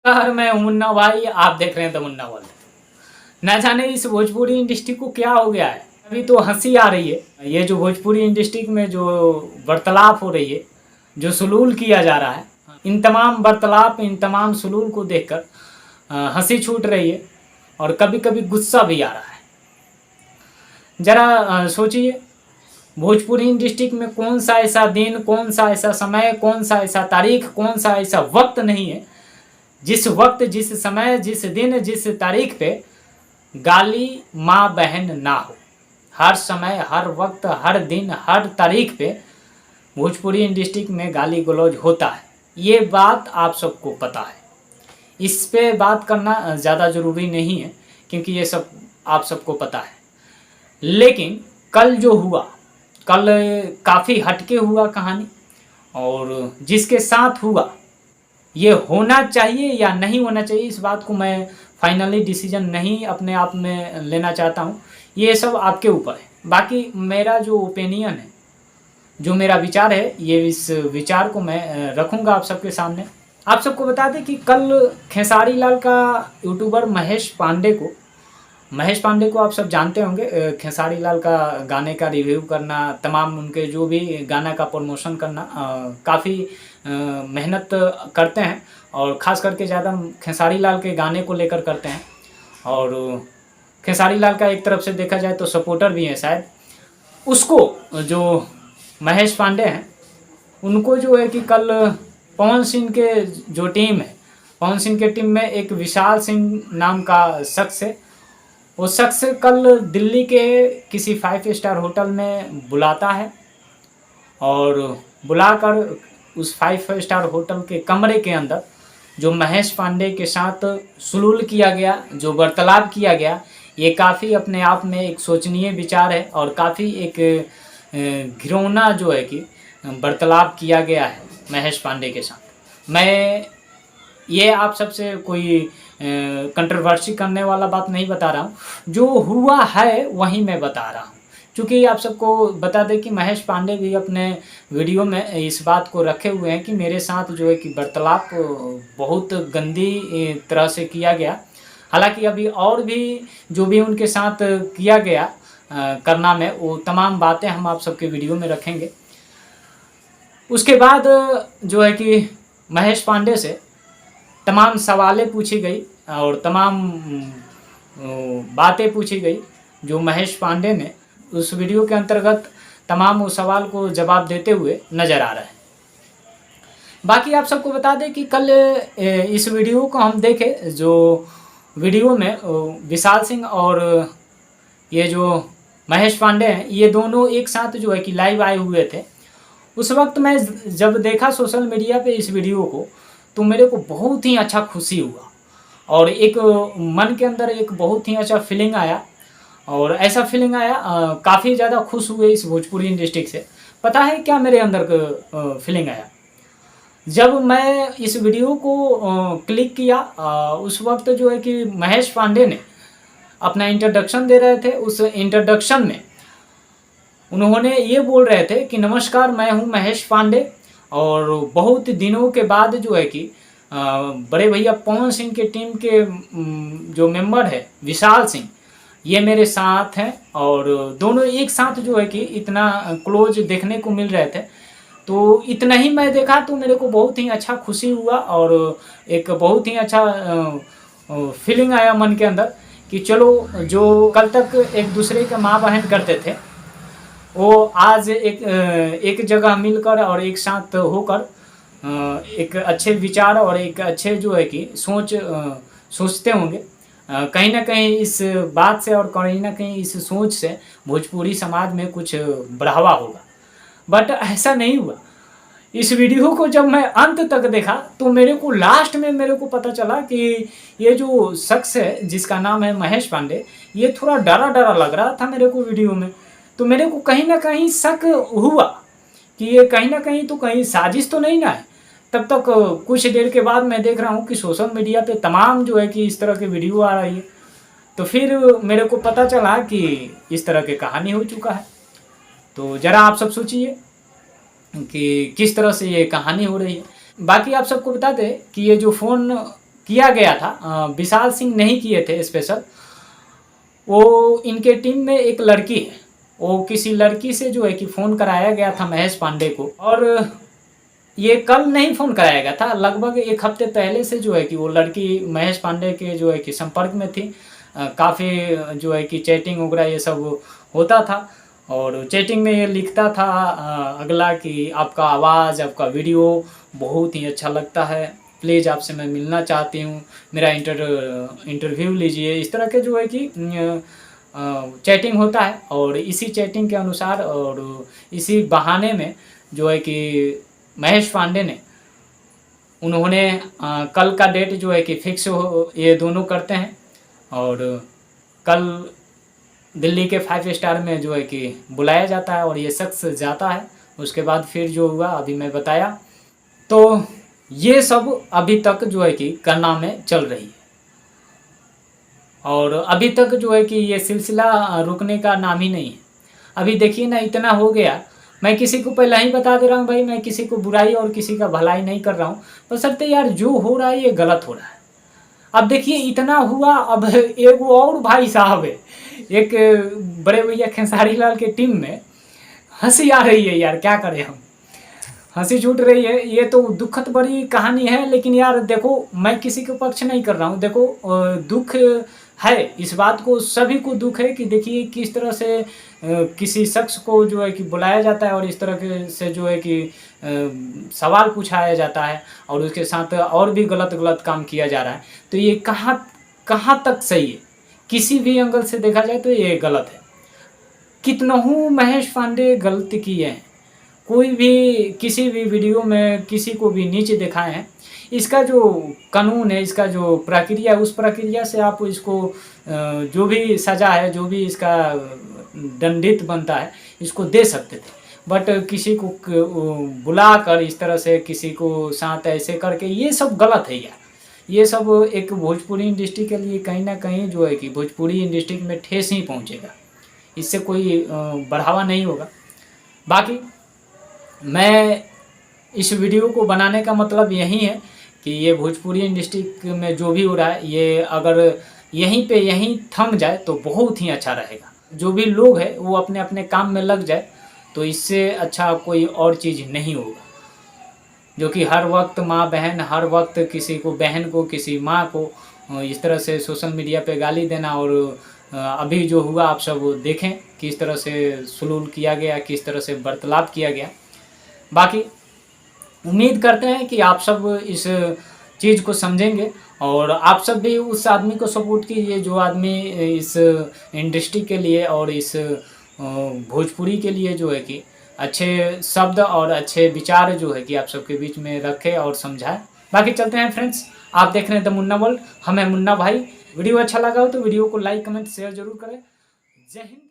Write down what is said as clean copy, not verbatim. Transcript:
नमस्कार, मैं हूं मुन्ना भाई, आप देख रहे हैं द मुन्ना वर्ल्ड। ना जाने इस भोजपुरी इंडस्ट्री को क्या हो गया है। अभी तो हंसी आ रही है, ये जो भोजपुरी इंडस्ट्री में जो वार्तालाप हो रही है, जो सुलूल किया जा रहा है, इन तमाम वार्तालाप, इन तमाम सुलूल को देखकर हंसी छूट रही है और कभी कभी गुस्सा भी आ रहा है। जरा सोचिए, भोजपुरी इंडस्ट्री में कौन सा ऐसा दिन, कौन सा ऐसा समय, कौन सा ऐसा तारीख, कौन सा ऐसा वक्त नहीं है जिस वक्त, जिस समय, जिस दिन, जिस तारीख पे गाली माँ बहन ना हो। हर समय, हर वक्त, हर दिन, हर तारीख पे भोजपुरी इंडस्ट्री में गाली गलौज होता है। ये बात आप सबको पता है। इस पे बात करना ज़्यादा ज़रूरी नहीं है क्योंकि ये सब आप सबको पता है। लेकिन कल जो हुआ, कल काफ़ी हटके हुआ कहानी, और जिसके साथ हुआ ये होना चाहिए या नहीं होना चाहिए, इस बात को मैं फाइनली डिसीजन नहीं अपने आप में लेना चाहता हूँ। ये सब आपके ऊपर है। बाकी मेरा जो ओपिनियन है, जो मेरा विचार है, ये इस विचार को मैं रखूँगा आप सबके सामने। आप सबको बता दें कि कल खेसारी लाल का यूट्यूबर महेश पांडे को आप सब जानते होंगे। खेसारी लाल का गाने का रिव्यू करना, तमाम उनके जो भी गाना का प्रमोशन करना, काफ़ी मेहनत करते हैं और ख़ास करके ज़्यादा खेसारी लाल के गाने को लेकर करते हैं। और खेसारी लाल का एक तरफ से देखा जाए तो सपोर्टर भी हैं शायद। उसको जो महेश पांडे हैं, उनको जो है कि कल पवन सिंह के जो टीम है, पवन सिंह के टीम में एक विशाल सिंह नाम का शख्स है। वो शख्स कल दिल्ली के किसी 5 स्टार होटल में बुलाता है और बुलाकर उस 5 स्टार होटल के कमरे के अंदर जो महेश पांडे के साथ सुलूल किया गया, जो वार्तालाप किया गया, ये काफ़ी अपने आप में एक सोचनीय विचार है और काफ़ी एक घिनौना जो है कि वार्तालाप किया गया है महेश पांडे के साथ। मैं ये आप सबसे कोई कंट्रोवर्सी करने वाला बात नहीं बता रहा हूँ, जो हुआ है वही मैं बता रहा हूँ। क्योंकि आप सबको बता दें कि महेश पांडे भी अपने वीडियो में इस बात को रखे हुए हैं कि मेरे साथ जो है कि वार्तालाप बहुत गंदी तरह से किया गया। हालांकि अभी और भी जो भी उनके साथ किया गया करना में, वो तमाम बातें हम आप सबके वीडियो में रखेंगे। उसके बाद जो है कि महेश पांडे से तमाम सवालें पूछी गई और तमाम बातें पूछी गई, जो महेश पांडे ने उस वीडियो के अंतर्गत तमाम उस सवाल को जवाब देते हुए नज़र आ रहा है। बाकी आप सबको बता दें कि कल इस वीडियो को हम देखें, जो वीडियो में विशाल सिंह और ये जो महेश पांडे हैं, ये दोनों एक साथ जो है कि लाइव आए हुए थे। उस वक्त मैं जब देखा सोशल मीडिया पे इस वीडियो को, तो मेरे को बहुत ही अच्छा खुशी हुआ और एक मन के अंदर एक बहुत ही अच्छा फीलिंग आया। और ऐसा फीलिंग आया, काफ़ी ज़्यादा खुश हुए इस भोजपुरी इंडस्ट्री से। पता है क्या मेरे अंदर का फीलिंग आया? जब मैं इस वीडियो को क्लिक किया, उस वक्त जो है कि महेश पांडे ने अपना इंट्रोडक्शन दे रहे थे। उस इंट्रोडक्शन में उन्होंने ये बोल रहे थे कि नमस्कार, मैं हूँ महेश पांडे और बहुत दिनों के बाद जो है कि बड़े भैया पवन सिंह के टीम के जो मेंबर है विशाल सिंह, ये मेरे साथ हैं और दोनों एक साथ जो है कि इतना क्लोज देखने को मिल रहे थे। तो इतना ही मैं देखा तो मेरे को बहुत ही अच्छा खुशी हुआ और एक बहुत ही अच्छा फीलिंग आया मन के अंदर कि चलो, जो कल तक एक दूसरे के माँ बहन करते थे, वो आज एक जगह मिलकर और एक साथ होकर एक अच्छे विचार और एक अच्छे जो है कि सोचते होंगे। कहीं ना कहीं इस बात से और कहीं ना कहीं इस सोच से भोजपुरी समाज में कुछ बढ़ावा होगा। बट ऐसा नहीं हुआ। इस वीडियो को जब मैं अंत तक देखा तो मेरे को लास्ट में मेरे को पता चला कि ये जो शख्स है जिसका नाम है महेश पांडे, ये थोड़ा डरा डरा लग रहा था मेरे को वीडियो में। तो मेरे को कहीं ना कहीं शक हुआ कि ये कहीं ना कहीं तो कहीं साजिश तो नहीं ना है। तब तक कुछ देर के बाद मैं देख रहा हूँ कि सोशल मीडिया पे तमाम जो है कि इस तरह के वीडियो आ रही है। तो फिर मेरे को पता चला कि इस तरह की कहानी हो चुका है। तो ज़रा आप सब सोचिए कि किस तरह से ये कहानी हो रही है। बाकी आप सबको बता दें कि ये जो फ़ोन किया गया था, विशाल सिंह नहीं किए थे स्पेशल। वो इनके टीम में एक लड़की है, वो किसी लड़की से जो है कि फ़ोन कराया गया था महेश पांडे को, और ये कल नहीं फ़ोन कराया गया था, लगभग एक हफ्ते पहले से जो है कि वो लड़की महेश पांडे के जो है कि संपर्क में थी। काफ़ी जो है कि चैटिंग वगैरह ये सब होता था, और चैटिंग में ये लिखता था अगला कि आपका आवाज़, आपका वीडियो बहुत ही अच्छा लगता है, प्लीज़ आपसे मैं मिलना चाहती हूँ, मेरा इंटरव्यू लीजिए। इस तरह के जो है कि चैटिंग होता है, और इसी चैटिंग के अनुसार और इसी बहाने में जो है कि महेश पांडे ने उन्होंने कल का डेट जो है कि फिक्स हो, ये दोनों करते हैं, और कल दिल्ली के 5 स्टार में जो है कि बुलाया जाता है और ये शख्स जाता है। उसके बाद फिर जो हुआ अभी मैं बताया। तो ये सब अभी तक जो है कि करना में चल रही है, और अभी तक जो है कि ये सिलसिला रुकने का नाम ही नहीं है। अभी देखिए ना, इतना हो गया। मैं किसी को पहले ही बता दे रहा हूँ भाई, मैं किसी को बुराई और किसी का भलाई नहीं कर रहा हूँ, बशर्ते यार जो हो रहा है ये गलत हो रहा है। अब देखिए इतना हुआ, अब एक और भाई साहब है, एक बड़े भैया खेसारी लाल के टीम में हंसी आ रही है यार, क्या करें हम, हंसी छूट रही है। ये तो दुखद बड़ी कहानी है, लेकिन यार देखो मैं किसी के पक्ष नहीं कर रहा हूँ। देखो दुख है, इस बात को सभी को दुख है कि देखिए किस तरह से किसी शख्स को जो है कि बुलाया जाता है और इस तरह के से जो है कि सवाल पूछाया जाता है, और उसके साथ और भी गलत गलत काम किया जा रहा है। तो ये कहाँ कहाँ तक सही है? किसी भी एंगल से देखा जाए तो ये गलत है। कितनहू महेश पांडे गलती किए हैं, कोई भी किसी भी वीडियो में किसी को भी नीचे दिखाए हैं, इसका जो कानून है, इसका जो प्रक्रिया है, उस प्रक्रिया से आप इसको जो भी सज़ा है, जो भी इसका दंडित बनता है, इसको दे सकते थे। बट किसी को बुलाकर इस तरह से किसी को साथ ऐसे करके, ये सब गलत है यार। ये सब एक भोजपुरी इंडस्ट्री के लिए कहीं ना कहीं जो है कि भोजपुरी इंडस्ट्री में ठेस ही पहुंचेगा, इससे कोई बढ़ावा नहीं होगा। बाकी मैं इस वीडियो को बनाने का मतलब यही है कि ये भोजपुरी इंडस्ट्री में जो भी हो रहा है, ये अगर यहीं पे यहीं थम जाए तो बहुत ही अच्छा रहेगा। जो भी लोग हैं वो अपने अपने काम में लग जाए, तो इससे अच्छा कोई और चीज़ नहीं होगा। जो कि हर वक्त माँ बहन, हर वक्त किसी को बहन को, किसी माँ को इस तरह से सोशल मीडिया पे गाली देना, और अभी जो हुआ आप सब देखें किस तरह से सुलूल किया गया, किस तरह से बर्ताव किया गया। बाकी उम्मीद करते हैं कि आप सब इस चीज़ को समझेंगे, और आप सब भी उस आदमी को सपोर्ट कीजिए जो आदमी इस इंडस्ट्री के लिए और इस भोजपुरी के लिए जो है कि अच्छे शब्द और अच्छे विचार जो है कि आप सबके बीच में रखे और समझाए। बाकी चलते हैं फ्रेंड्स, आप देख रहे हैं द मुन्ना वर्ल्ड, हम हैं मुन्ना भाई। वीडियो अच्छा लगा हो तो वीडियो को लाइक कमेंट शेयर जरूर करें। जय हिंद।